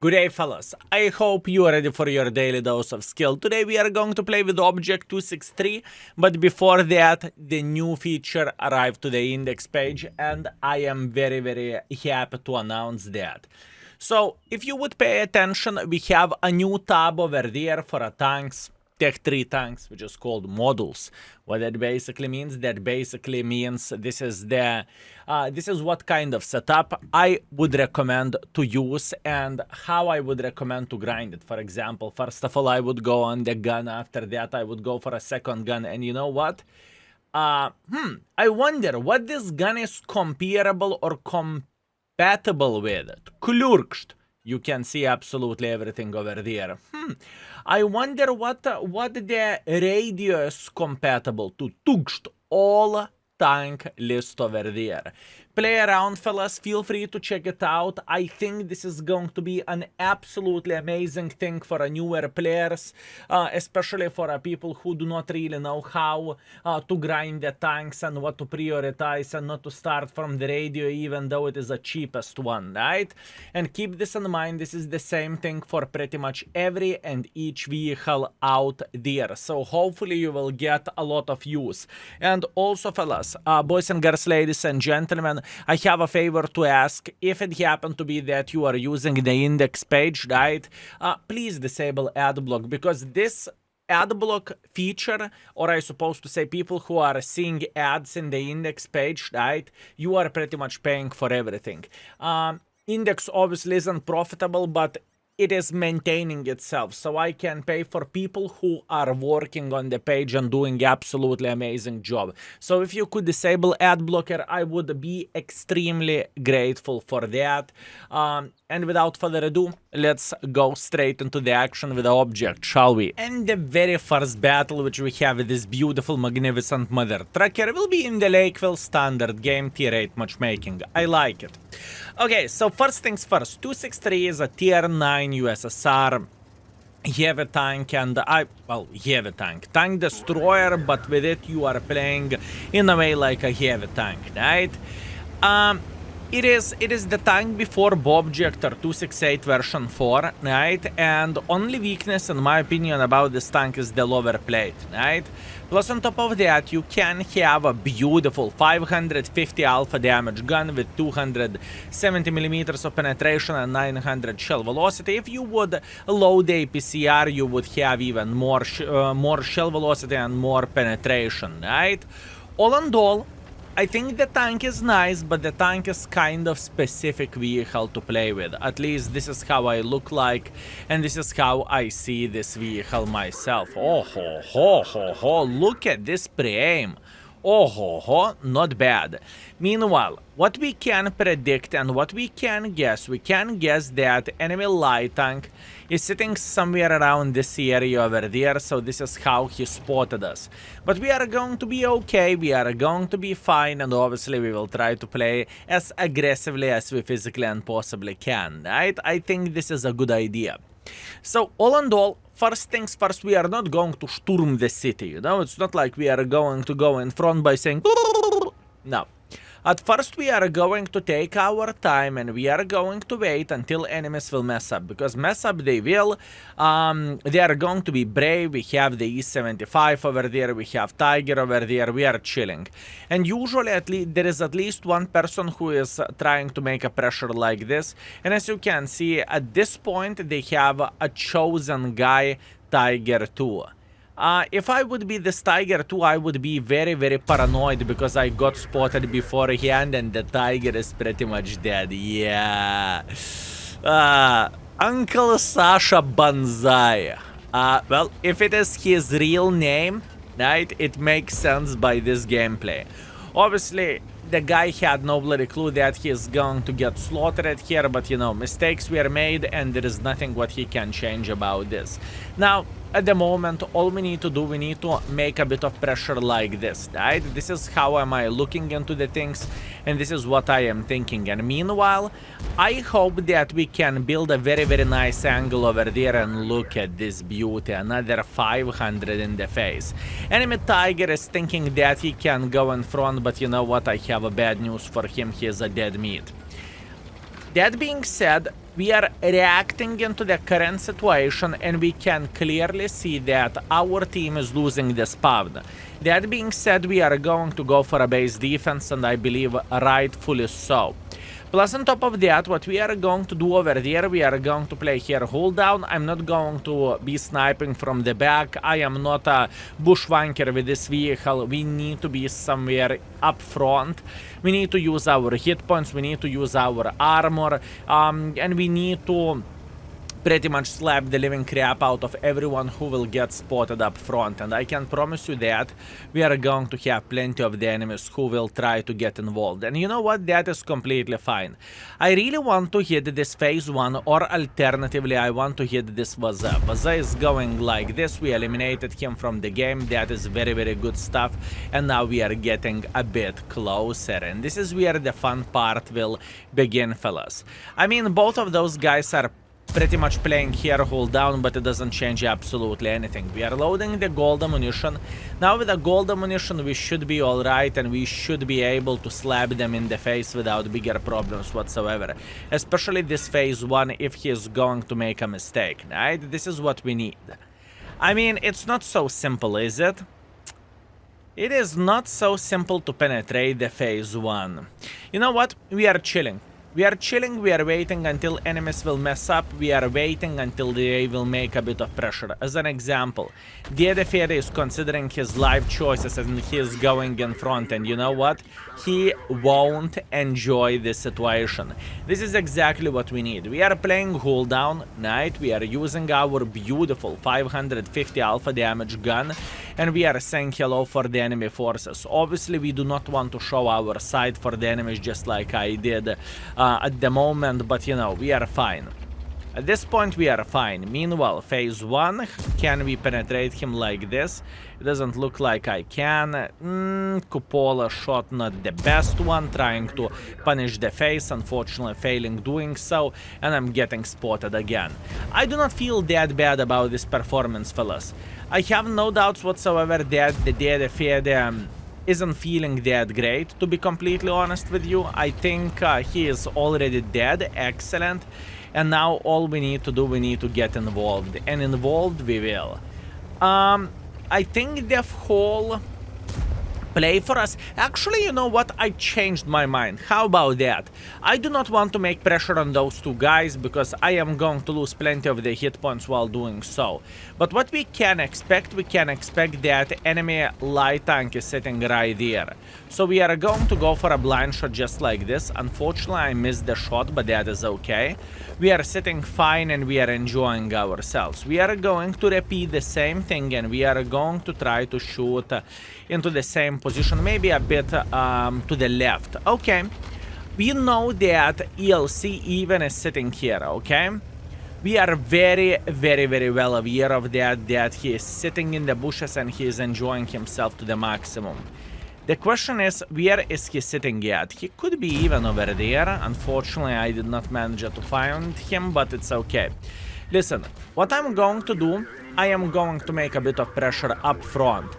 Good day, fellas. I hope you are ready for your daily dose of skill. Today we are going to play with Object 263, but before that, the new feature arrived to the index page, and I am very happy to announce that. So, if you would pay attention, we have a new tab over there for a tanks. Tech 3 tanks, which is called modules. What that basically means? That basically means this is what kind of setup I would recommend to use and how I would recommend to grind it. For example, first of all, I would go on the gun. After that, I would go for a second gun. And you know what? I wonder what this gun is comparable or compatible with. Klurkst. You can see absolutely everything over there. I wonder what the radio is compatible to. Tugst, all tank list over there. Play around, fellas. Feel free to check it out. I think this is going to be an absolutely amazing thing for newer players, especially for people who do not really know how to grind the tanks and what to prioritize and not to start from the radio, even though it is the cheapest one, right? And keep this in mind. This is the same thing for pretty much every and each vehicle out there. So hopefully you will get a lot of use. And also, fellas, boys and girls, ladies and gentlemen, I have a favor to ask. If it happened to be that you are using the index page, right, please disable ad block, because this ad block feature, or I supposed to say people who are seeing ads in the index page, right, you are pretty much paying for everything. Index obviously isn't profitable, but it is maintaining itself, so I can pay for people who are working on the page and doing absolutely amazing job. So if you could disable ad blocker, I would be extremely grateful for that. And without further ado, let's go straight into the action with the object, shall we? And the very first battle which we have with this beautiful, magnificent mother trucker will be in the Lakeville standard game tier 8 matchmaking. I like it. Okay, so first things first, 263 is a tier 9 USSR heavy tank, and heavy tank destroyer, but with it you are playing in a way like a heavy tank, right? It is the tank before Bobjector 268 version 4, right? And only weakness, in my opinion, about this tank is the lower plate, right? Plus, on top of that, you can have a beautiful 550 alpha damage gun with 270 millimeters of penetration and 900 shell velocity. If you would load the APCR, you would have even more shell velocity and more penetration, right? All in all, I think the tank is nice, but the tank is kind of specific vehicle to play with. At least this is how I look like, and this is how I see this vehicle myself. Oh ho, look at this pre-aim. Oh ho, not bad. Meanwhile, what we can predict and what we can guess that enemy light tank is sitting somewhere around this area over there, so this is how he spotted us. But we are going to be okay, we are going to be fine, and obviously we will try to play as aggressively as we physically and possibly can, right? I think this is a good idea. So, all in all, first things first, we are not going to storm the city, you know? It's not like we are going to go in front by saying... No. At first, we are going to take our time and we are going to wait until enemies will mess up. Because mess up they will. They are going to be brave. We have the E75 over there. We have Tiger over there. We are chilling. And usually, there is at least one person who is trying to make a pressure like this. And as you can see, at this point, they have a chosen guy, Tiger 2. If I would be this Tiger 2, I would be very paranoid because I got spotted beforehand and the Tiger is pretty much dead. Yeah. Uncle Sasha Banzai. Well, if it is his real name, right, it makes sense by this gameplay. Obviously, the guy had no bloody clue that he is going to get slaughtered here, but you know, mistakes were made and there is nothing what he can change about this. Now, at the moment, all we need to do, we need to make a bit of pressure like this, right? This is how am I looking into the things, and this is what I am thinking. And meanwhile, I hope that we can build a very nice angle over there, and look at this beauty, another 500 in the face. Enemy Tiger is thinking that he can go in front, but you know what, I have a bad news for him, he is a dead meat. That being said, We are reacting into the current situation, and we can clearly see that our team is losing the spawn. That being said, we are going to go for a base defense, and I believe rightfully so. Plus, on top of that, what we are going to do over there, we are going to play here hold down. I'm not going to be sniping from the back. I am not a bushwanker with this vehicle. We need to be somewhere up front. We need to use our hit points. We need to use our armor. And we need to pretty much slap the living crap out of everyone who will get spotted up front. And I can promise you that we are going to have plenty of the enemies who will try to get involved. And you know what? That is completely fine. I really want to hit this phase 1, or alternatively I want to hit this Vaza. Vaza is going like this. We eliminated him from the game. That is very, very good stuff. And now we are getting a bit closer. And this is where the fun part will begin, fellas. I mean, both of those guys are pretty much playing here hold down, but it doesn't change absolutely anything. We are loading the gold ammunition. Now with the gold ammunition we should be alright, and we should be able to slap them in the face without bigger problems whatsoever. Especially this phase 1 if he is going to make a mistake, right? This is what we need. I mean, it's not so simple, is it? It is not so simple to penetrate the phase 1. You know what? We are chilling. We are chilling, we are waiting until enemies will mess up, we are waiting until they will make a bit of pressure. As an example, Diedefere is considering his life choices and he is going in front, and you know what? He won't enjoy this situation. This is exactly what we need. We are playing hold down, right? We are using our beautiful 550 alpha damage gun, and we are saying hello for the enemy forces. Obviously, we do not want to show our side for the enemies just like I did at the moment, but you know, we are fine. At this point we are fine. Meanwhile, phase 1, can we penetrate him like this? It doesn't look like I can. Cupola shot, not the best one, trying to punish the face, unfortunately failing doing so, and I'm getting spotted again. I do not feel that bad about this performance, fellas. I have no doubts whatsoever that the Diedefere isn't feeling that great, to be completely honest with you. I think he is already dead. Excellent. And now all we need to do, we need to get involved, and involved we will. I think the whole play for us. Actually, you know what? I changed my mind. How about that? I do not want to make pressure on those two guys because I am going to lose plenty of the hit points while doing so. But what we can expect that enemy light tank is sitting right there. So we are going to go for a blind shot just like this. Unfortunately, I missed the shot, but that is okay. We are sitting fine and we are enjoying ourselves. We are going to repeat the same thing and we are going to try to shoot into the same position, maybe a bit to the left. Okay, we know that ELC even is sitting here, okay? We are very, very, very well aware of that he is sitting in the bushes and he is enjoying himself to the maximum. The question is, where is he sitting at? He could be even over there. Unfortunately, I did not manage to find him, but it's okay. Listen, what I'm going to do, I am going to make a bit of pressure up front.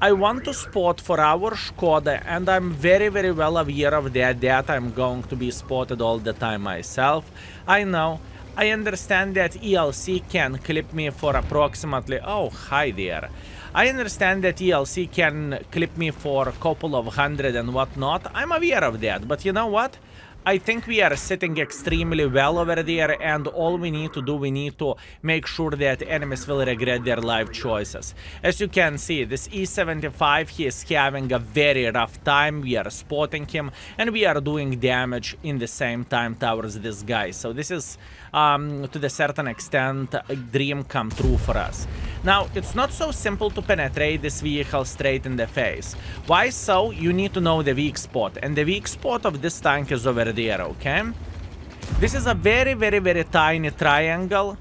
I want to spot for our Skoda, and I'm very, very well aware of that I'm going to be spotted all the time myself. I know. I understand that ELC can clip me for approximately... Oh, hi there. I understand that ELC can clip me for a couple of hundred and whatnot. I'm aware of that, but you know what? I think we are sitting extremely well over there, and all we need to do, we need to make sure that enemies will regret their life choices. As you can see, this E75, he is having a very rough time. We are spotting him, and we are doing damage in the same time towards this guy. So this is, to the certain extent, a dream come true for us. Now, it's not so simple to penetrate this vehicle straight in the face. Why so? You need to know the weak spot, and the weak spot of this tank is over there, okay? This is a very, very, very tiny triangle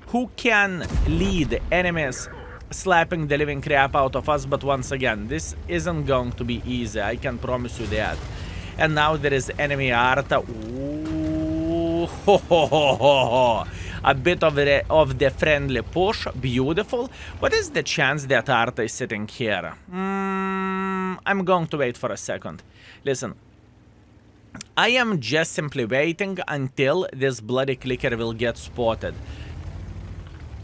who can lead enemies slapping the living crap out of us, but once again, this isn't going to be easy, I can promise you that. And now there is enemy Arta. Ooh, ho, ho, ho, ho, ho. A bit of the friendly push, beautiful. What is the chance that Arta is sitting here? I'm going to wait for a second. Listen, I am just simply waiting until this bloody clicker will get spotted.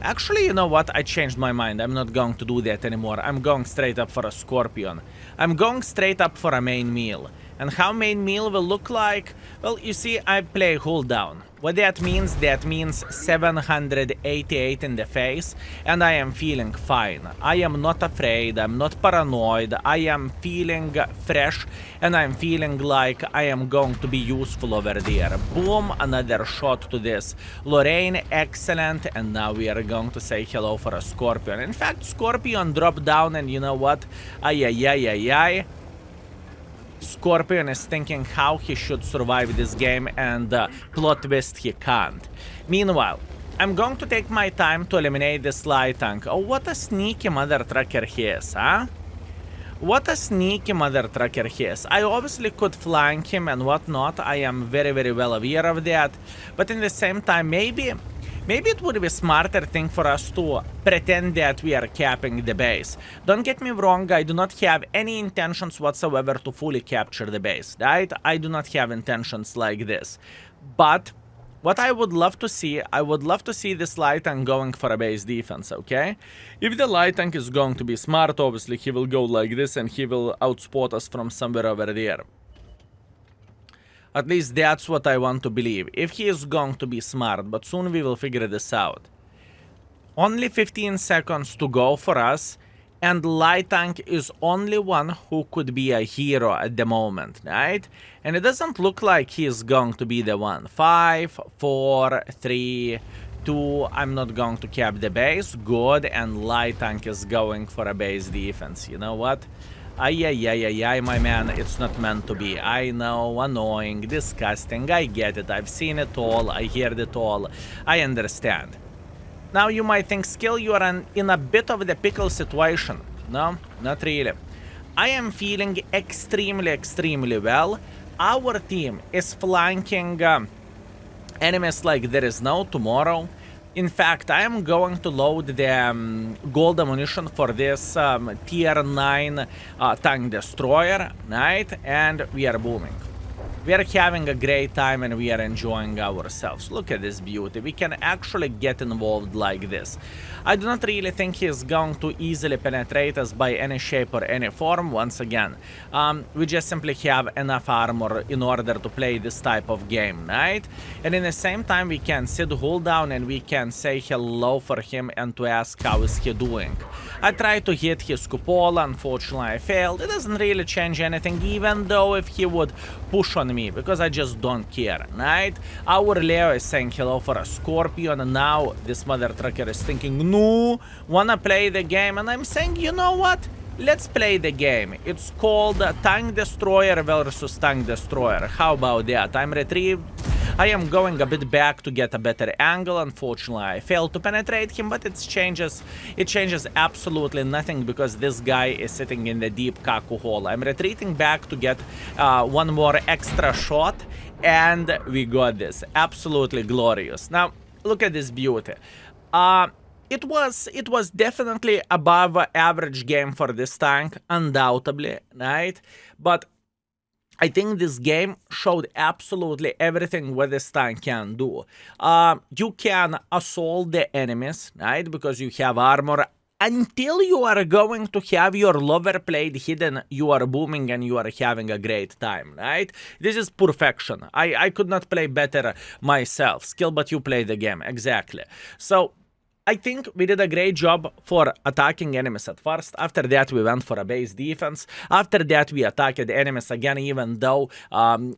Actually, you know what? I changed my mind. I'm not going to do that anymore. I'm going straight up for a scorpion. I'm going straight up for a main meal. And how main meal will look like? Well, you see, I play hold down. What that means 788 in the face, and I am feeling fine. I am not afraid, I'm not paranoid, I am feeling fresh, and I'm feeling like I am going to be useful over there. Boom, another shot to this. Lorraine, excellent, and now we are going to say hello for a scorpion. In fact, scorpion dropped down, and you know what? Ay. Scorpion is thinking how he should survive this game, and plot twist, he can't. Meanwhile, I'm going to take my time to eliminate this light tank. Oh, what a sneaky mother trucker he is, huh? What a sneaky mother trucker he is. I obviously could flank him and whatnot. I am very, very well aware of that. But in the same time, maybe it would be a smarter thing for us to pretend that we are capping the base. Don't get me wrong, I do not have any intentions whatsoever to fully capture the base, right? I do not have intentions like this. But what I would love to see, I would love to see this light tank going for a base defense, okay? If the light tank is going to be smart, obviously he will go like this and he will outspot us from somewhere over there. At least that's what I want to believe, if he is going to be smart, but soon we will figure this out. Only 15 seconds to go for us, and light tank is only one who could be a hero at the moment, right? And it doesn't look like he is going to be the one. 5, 4, 3, 2, I'm not going to cap the base, good, and light tank is going for a base defense, you know what? Ay, my man, it's not meant to be. I know, annoying, disgusting, I get it, I've seen it all, I heard it all, I understand. Now you might think, Skill, you are in a bit of the pickle situation. No, not really. I am feeling extremely well. Our team is flanking enemies like there is no tomorrow. In fact, I am going to load the gold ammunition for this tier 9 tank destroyer, right? And we are booming. We are having a great time and we are enjoying ourselves. Look at this beauty. We can actually get involved like this. I do not really think he is going to easily penetrate us by any shape or any form. Once again, we just simply have enough armor in order to play this type of game, right? And in the same time, we can sit hold down and we can say hello for him and to ask how is he doing. I tried to hit his cupola, unfortunately I failed. It doesn't really change anything, even though if he would push on me, because I just don't care, right? Our Leo is saying hello for a scorpion, and now this mother trucker is thinking, no, wanna play the game, and I'm saying, you know what? Let's play the game. It's called Tank Destroyer versus Tank Destroyer. How about that? I'm retrieved. I am going a bit back to get a better angle. Unfortunately, I failed to penetrate him, but it changes absolutely nothing because this guy is sitting in the deep kaku hole. I'm retreating back to get one more extra shot, and we got this. Absolutely glorious. Now, look at this beauty. It was definitely above average game for this tank, undoubtedly, right? But I think this game showed absolutely everything what this tank can do. You can assault the enemies, right? Because you have armor. Until you are going to have your lower plate hidden, you are booming and you are having a great time, right? This is perfection. I could not play better myself. Skill, but you play the game, exactly. So I think we did a great job for attacking enemies at first. After that, we went for a base defense. After that, we attacked the enemies again, even though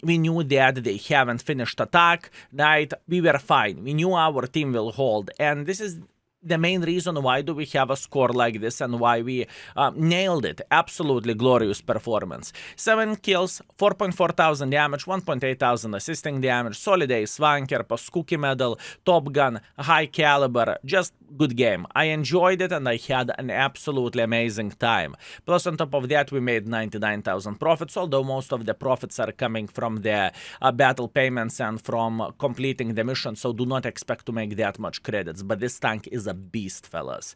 we knew that they haven't finished attack, right? We were fine. We knew our team will hold. And this is the main reason why do we have a score like this and why we nailed it. Absolutely glorious performance. 7 kills, 4.4 thousand damage, 1.8 thousand assisting damage, solid ace, Swanker, Paskuki medal, Top Gun, high caliber, just good game. I enjoyed it and I had an absolutely amazing time. Plus on top of that, we made 99,000 profits, although most of the profits are coming from the battle payments and from completing the mission, so do not expect to make that much credits. But this tank is a a beast, fellas.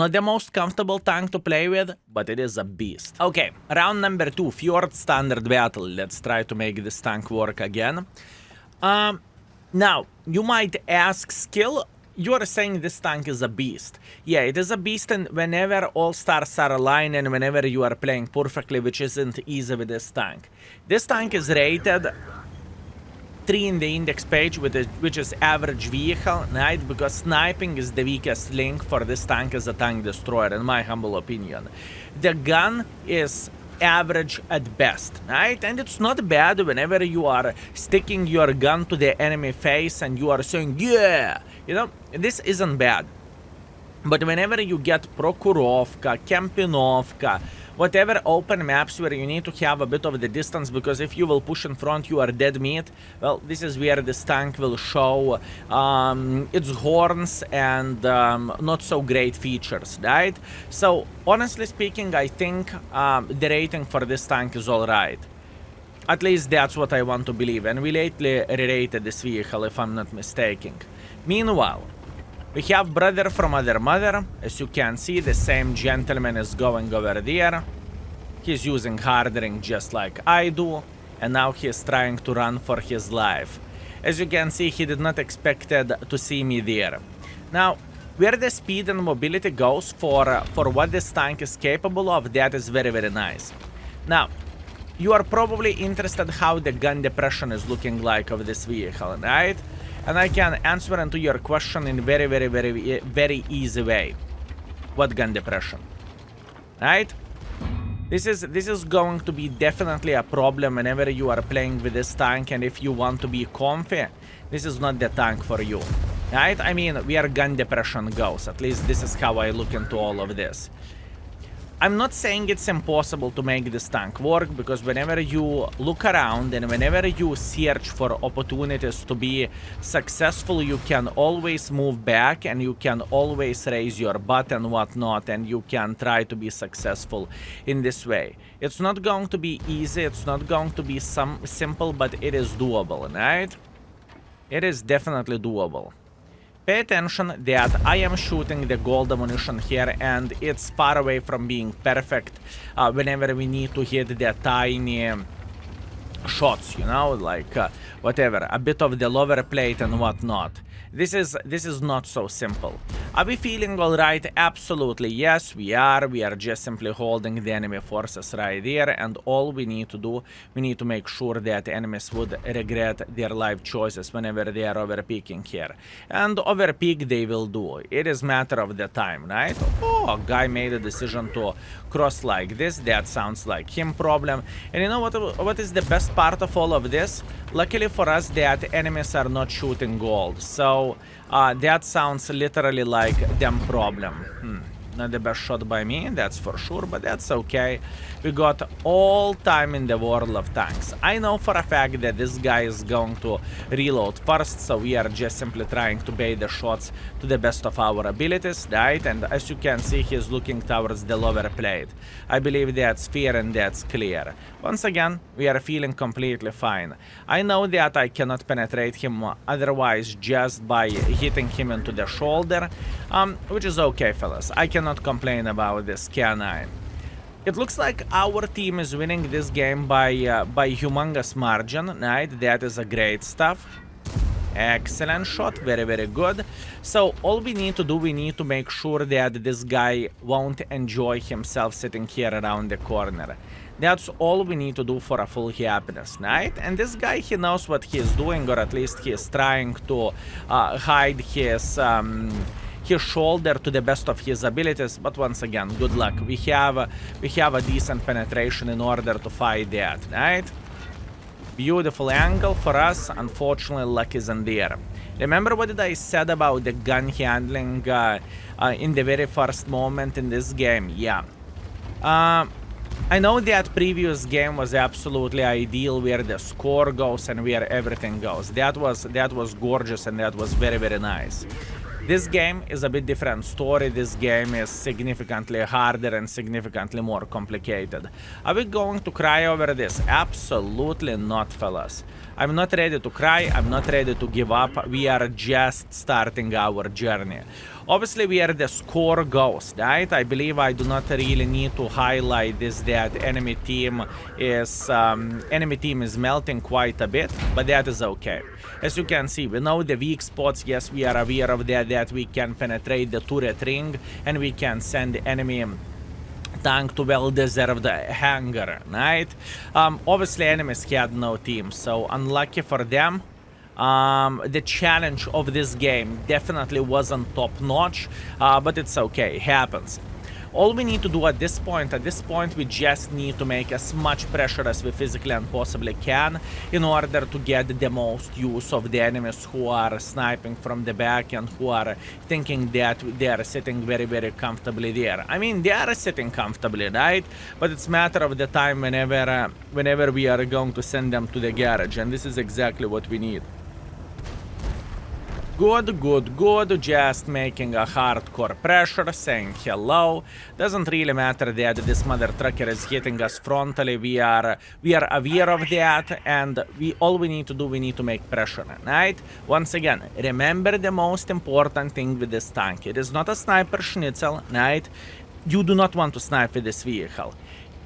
Not the most comfortable tank to play with, but it is a beast. Okay, round number 2, Fjords standard battle. Let's try to make this tank work again. Now, you might ask, skill, you are saying this tank is a beast. Yeah, it is a beast, and whenever all stars are aligned and whenever you are playing perfectly, which isn't easy with this tank. This tank is rated 3 in the index page, which is average vehicle, right? Because sniping is the weakest link for this tank as a tank destroyer, in my humble opinion. The gun is average at best, right? And it's not bad whenever you are sticking your gun to the enemy face and you are saying, yeah, you know, this isn't bad. But whenever you get Prokurovka, Kempinovka, whatever open maps where you need to have a bit of the distance, because if you will push in front, you are dead meat. Well, this is where this tank will show its horns and not so great features, right? So, honestly speaking, I think the rating for this tank is alright. At least that's what I want to believe, and we lately re-rated this vehicle, if I'm not mistaken. Meanwhile, we have brother from other mother. As you can see, the same gentleman is going over there. He's using hardening just like I do, and now he's trying to run for his life. As you can see, he did not expect to see me there. Now, where the speed and mobility goes for what this tank is capable of, that is very, very nice. Now, you are probably interested how the gun depression is looking like of this vehicle, right? And I can answer into your question in very, very, very, very easy way. What gun depression? Right? This is going to be definitely a problem whenever you are playing with this tank, and if you want to be comfy, this is not the tank for you. Right? I mean, where gun depression goes. At least this is how I look into all of this. I'm not saying it's impossible to make this tank work, because whenever you look around and whenever you search for opportunities to be successful, you can always move back and you can always raise your butt and whatnot, and you can try to be successful in this way. It's not going to be easy, it's not going to be simple, but it is doable, right? It is definitely doable. Pay attention that I am shooting the gold ammunition here, and it's far away from being perfect whenever we need to hit the tiny shots, you know, like whatever, a bit of the lower plate and whatnot. This is not so simple. Are we feeling alright? Absolutely yes, we are. We are just simply holding the enemy forces right there, and all we need to do, we need to make sure that enemies would regret their life choices whenever they are overpeaking here. And overpeak they will do. It is matter of the time, right? Oh, a guy made a decision to cross like this. That sounds like him problem. And you know what is the best part of all of this? Luckily for us, that enemies are not shooting gold. So that sounds literally like them problem. Not the best shot by me, that's for sure, but that's okay. We got all time in the world of tanks. I know for a fact that this guy is going to reload first, so we are just simply trying to bait the shots to the best of our abilities, right? And as you can see, he's looking towards the lower plate. I believe that's fair and that's clear. Once again, we are feeling completely fine. I know that I cannot penetrate him otherwise just by hitting him into the shoulder, which is okay, fellas. I cannot complain about this, can I? It looks like our team is winning this game by humongous margin, right? That is a great stuff. Excellent shot, very, very good. So all we need to do, we need to make sure that this guy won't enjoy himself sitting here around the corner. That's all we need to do for a full happiness, right? And this guy, he knows what he is doing, or at least he is trying to hide his shoulder to the best of his abilities. But once again, good luck. We have a decent penetration in order to fight that, right? Beautiful angle for us. Unfortunately, luck isn't there. Remember what did I said about the gun handling in the very first moment in this game? Yeah. I know that previous game was absolutely ideal, where the score goes and where everything goes. That was gorgeous and that was very, very nice. This game is a bit different story. This game is significantly harder and significantly more complicated. Are we going to cry over this? Absolutely not, fellas. I'm not ready to cry, I'm not ready to give up, we are just starting our journey. Obviously, we are the score ghost, right? I believe I do not really need to highlight this, that enemy team is melting quite a bit, but that is okay. As you can see, we know the weak spots. Yes, we are aware of that we can penetrate the turret ring and we can send the enemy tank to well-deserved hangar, right? Obviously, enemies had no team, so unlucky for them. The challenge of this game definitely wasn't top-notch, but it's okay, it happens. All we need to do at this point, we just need to make as much pressure as we physically and possibly can in order to get the most use of the enemies who are sniping from the back and who are thinking that they are sitting very, very comfortably there. I mean, they are sitting comfortably, right? But it's a matter of the time whenever we are going to send them to the garage, and this is exactly what we need. Good, just making a hardcore pressure, saying hello. Doesn't really matter that this mother trucker is hitting us frontally, we are aware of that, and all we need to do, we need to make pressure, right? Once again, remember the most important thing with this tank, it is not a sniper schnitzel, right? You do not want to snipe with this vehicle.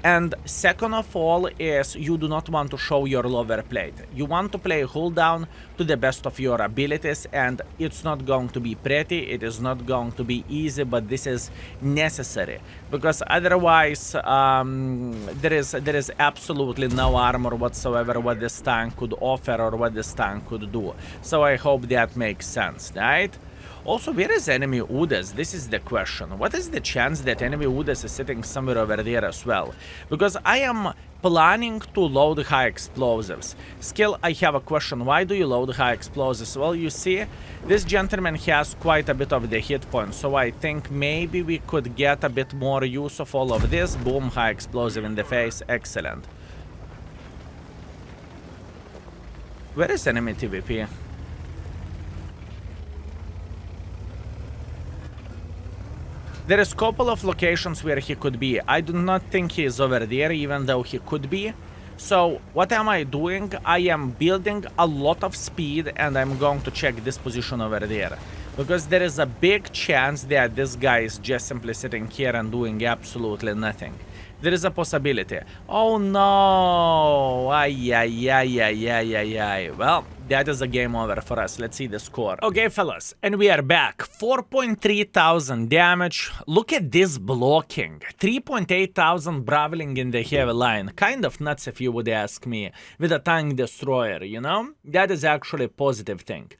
And second of all is you do not want to show your lower plate. You want to play hold down to the best of your abilities, and it's not going to be pretty, it is not going to be easy, but this is necessary. Because otherwise, there is absolutely no armor whatsoever what this tank could offer or what this tank could do. So I hope that makes sense, right? Also, where is enemy Udas? This is the question. What is the chance that enemy Udas is sitting somewhere over there as well? Because I am planning to load high explosives. Skill, I have a question. Why do you load high explosives? Well, you see, this gentleman has quite a bit of the hit points, so I think maybe we could get a bit more use of all of this. Boom, high explosive in the face. Excellent. Where is enemy TVP? There is a couple of locations where he could be. I do not think he is over there, even though he could be. So, what am I doing? I am building a lot of speed, and I'm going to check this position over there. Because there is a big chance that this guy is just simply sitting here and doing absolutely nothing. There is a possibility. Oh no! Ay. Well, that is a game over for us. Let's see the score. Okay, fellas, and we are back. 4,300 damage. Look at this blocking. 3,800 brawling in the heavy line. Kind of nuts if you would ask me. With a tank destroyer, you know? That is actually a positive thing.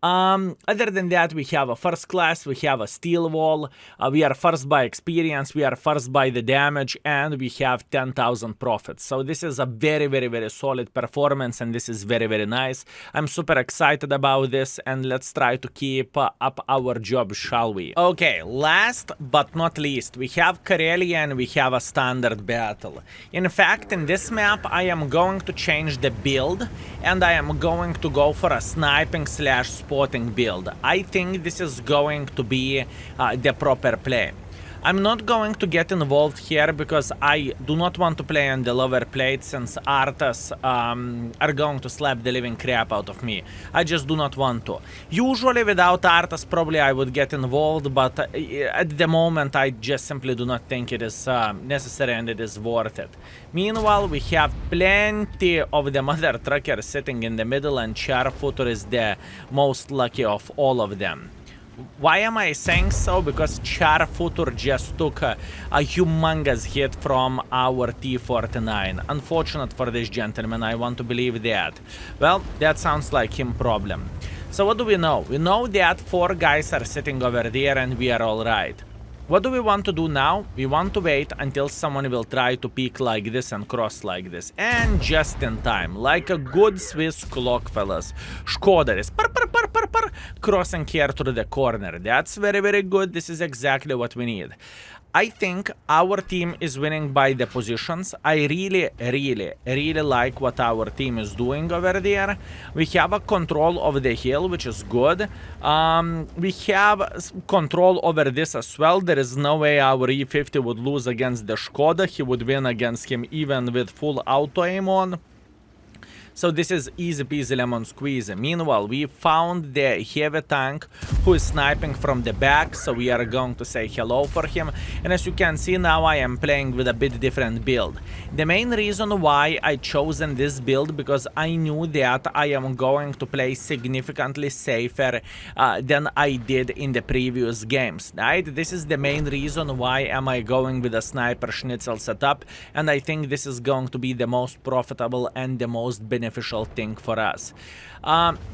Other than that, we have a first class, we have a steel wall, we are first by experience, we are first by the damage, and we have 10,000 profits. So this is a very, very, very solid performance, and this is very, very nice. I'm super excited about this, and let's try to keep up our job, shall we? Okay, last but not least, we have Karelia and we have a standard battle. In fact, in this map, I am going to change the build, and I am going to go for a sniping slash spotting build. I think this is going to be the proper play. I'm not going to get involved here because I do not want to play on the lower plate since Arthas are going to slap the living crap out of me. I just do not want to. Usually without Arthas probably I would get involved, but at the moment I just simply do not think it is necessary and it is worth it. Meanwhile, we have plenty of the mother truckers sitting in the middle, and Charfooter is the most lucky of all of them. Why am I saying so? Because Charfooter just took a humongous hit from our T-49. Unfortunate for this gentleman, I want to believe that. Well, that sounds like him problem. So what do we know? We know that 4 guys are sitting over there and we are alright. What do we want to do now? We want to wait until someone will try to peek like this and cross like this. And just in time, like a good Swiss clock, fellas. Skoda is crossing here through the corner. That's very, very good. This is exactly what we need. I think our team is winning by the positions. I really like what our team is doing over there. We have a control of the hill, which is good. We have control over this as well. There is no way our E50 would lose against the Skoda. He would win against him even with full auto aim on. So this is easy peasy lemon squeezy. Meanwhile, we found the heavy tank who is sniping from the back, so we are going to say hello for him. And as you can see now, I am playing with a bit different build. The main reason why I chosen this build because I knew that I am going to play significantly safer than I did in the previous games, right? This is the main reason why am I going with a sniper schnitzel setup, and I think this is going to be the most profitable and the most beneficial thing for us.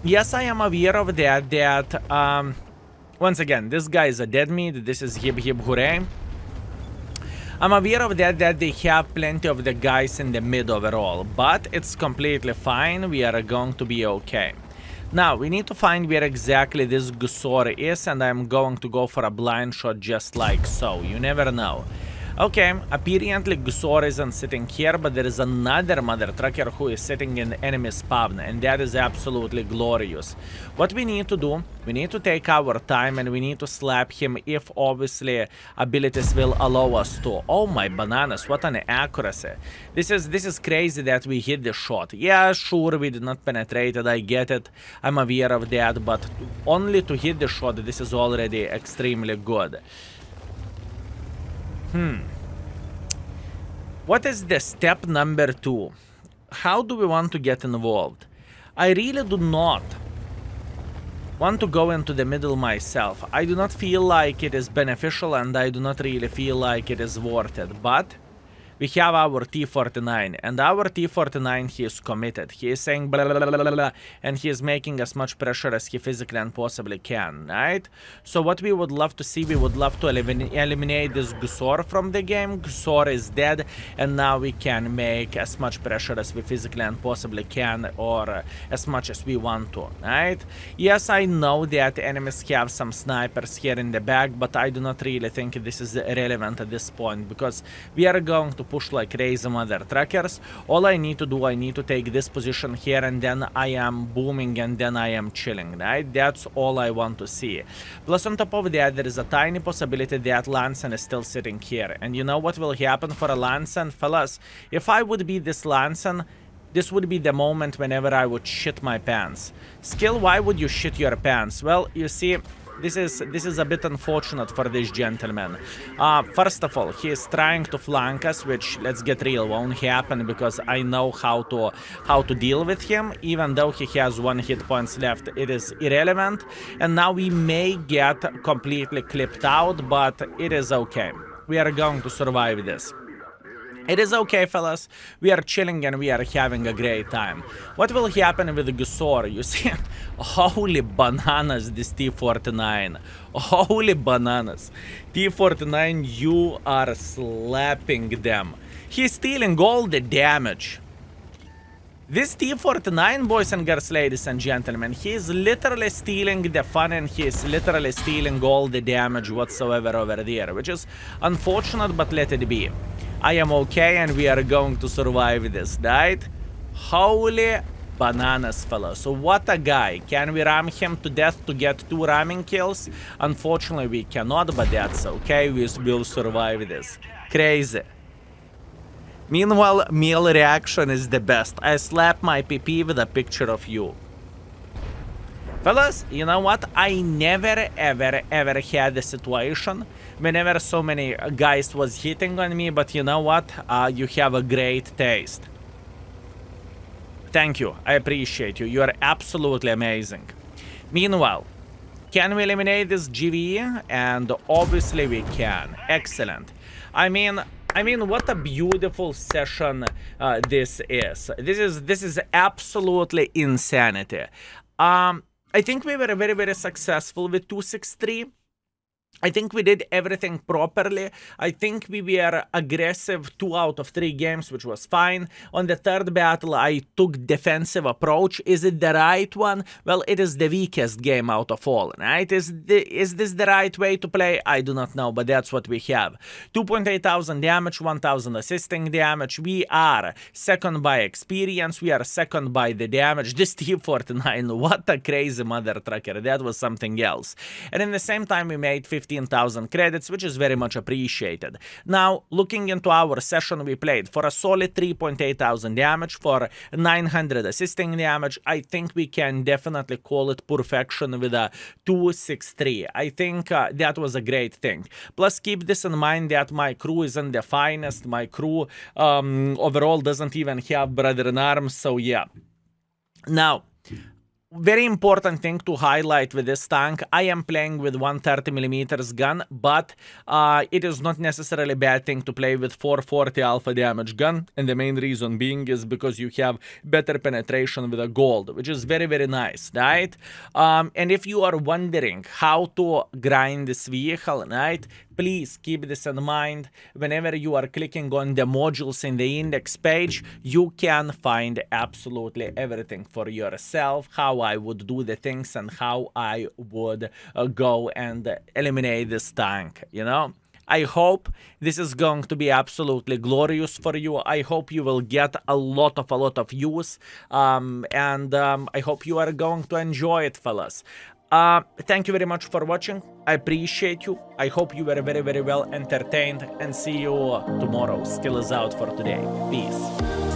Yes, I am aware of that, once again, this guy is a dead meat, this is hip hip hooray. I'm aware of that they have plenty of the guys in the mid overall, but it's completely fine, we are going to be okay. Now, we need to find where exactly this Gusor is, and I'm going to go for a blind shot just like so, you never know. Okay, apparently Gusor isn't sitting here, but there is another mother trucker who is sitting in enemy spawn, and that is absolutely glorious. What we need to do, we need to take our time and we need to slap him if obviously abilities will allow us to. Oh my bananas, what an accuracy. This is crazy that we hit the shot. Yeah, sure, we did not penetrate it, I get it, I'm aware of that, but only to hit the shot, this is already extremely good. What is the step number 2? How do we want to get involved? I really do not want to go into the middle myself. I do not feel like it is beneficial and I do not really feel like it is worth it, but we have our T49, and our T49, he is committed. He is saying blah, blah, blah, blah, blah, and he is making as much pressure as he physically and possibly can, right? So what we would love to see, we would love to eliminate this Gusor from the game. Gusor is dead, and now we can make as much pressure as we physically and possibly can, or as much as we want to, right? Yes, I know that enemies have some snipers here in the back, but I do not really think this is relevant at this point, because we are going to push like crazy mother truckers. All I need to do, I need to take this position here, and then I am booming, and then I am chilling, right? That's all I want to see. Plus on top of that, there is a tiny possibility that Lansen is still sitting here. And you know what will happen for a Lansen? Fellas, if I would be this Lansen, this would be the moment whenever I would shit my pants. Skill, why would you shit your pants? Well, you see, this is a bit unfortunate for this gentleman. First of all, he is trying to flank us, which, let's get real, won't happen because I know how to deal with him. Even though he has 1 hit points left, it is irrelevant. And now we may get completely clipped out, but it is okay. We are going to survive this. It is okay, fellas. We are chilling and we are having a great time. What will happen with the Gusor? You see, holy bananas, this T49. Holy bananas. T49, you are slapping them. He's stealing all the damage. This T49, boys and girls, ladies and gentlemen, he is literally stealing the fun, and he is literally stealing all the damage whatsoever over there, which is unfortunate, but let it be. I am okay, and we are going to survive this, right? Holy bananas, fellas. So what a guy. Can we ram him to death to get 2 ramming kills? Unfortunately, we cannot, but that's okay. We will survive this. Crazy. Meanwhile, meal reaction is the best. I slap my PP with a picture of you. Fellas, you know what? I never ever had a situation whenever so many guys was hitting on me, but you know what? You have a great taste. Thank you. I appreciate you. You are absolutely amazing. Meanwhile, can we eliminate this GV? And obviously we can. Excellent. I mean, what a beautiful session this is. This is absolutely insanity. I think we were very successful with 263. I think we did everything properly. I think we were aggressive 2 out of 3 games, which was fine. On the 3rd battle, I took defensive approach. Is it the right one? Well, it is the weakest game out of all, right? Is this the right way to play? I do not know, but that's what we have. 2.8 thousand damage, 1,000 assisting damage. We are second by experience. We are second by the damage. This T49, what a crazy mother trucker. That was something else. And in the same time, we made 15,000 credits, which is very much appreciated. Now, looking into our session we played, for a solid 3.8 thousand damage, for 900 assisting damage, I think we can definitely call it perfection with a 263. I think that was a great thing. Plus, keep this in mind that my crew isn't the finest. My crew overall doesn't even have brother in arms, so yeah. Now, very important thing to highlight with this tank, I am playing with 130mm gun, but it is not necessarily a bad thing to play with 440 alpha damage gun, and the main reason being is because you have better penetration with a gold, which is very, very nice, right? And if you are wondering how to grind this vehicle, right, please keep this in mind. Whenever you are clicking on the modules in the index page, you can find absolutely everything for yourself, how I would do the things and how I would go and eliminate this tank, you know? I hope this is going to be absolutely glorious for you. I hope you will get a lot of use, and I hope you are going to enjoy it, fellas. Thank you very much for watching. I appreciate you. I hope you were very, very well entertained, and see you tomorrow. Skill is out for today. Peace.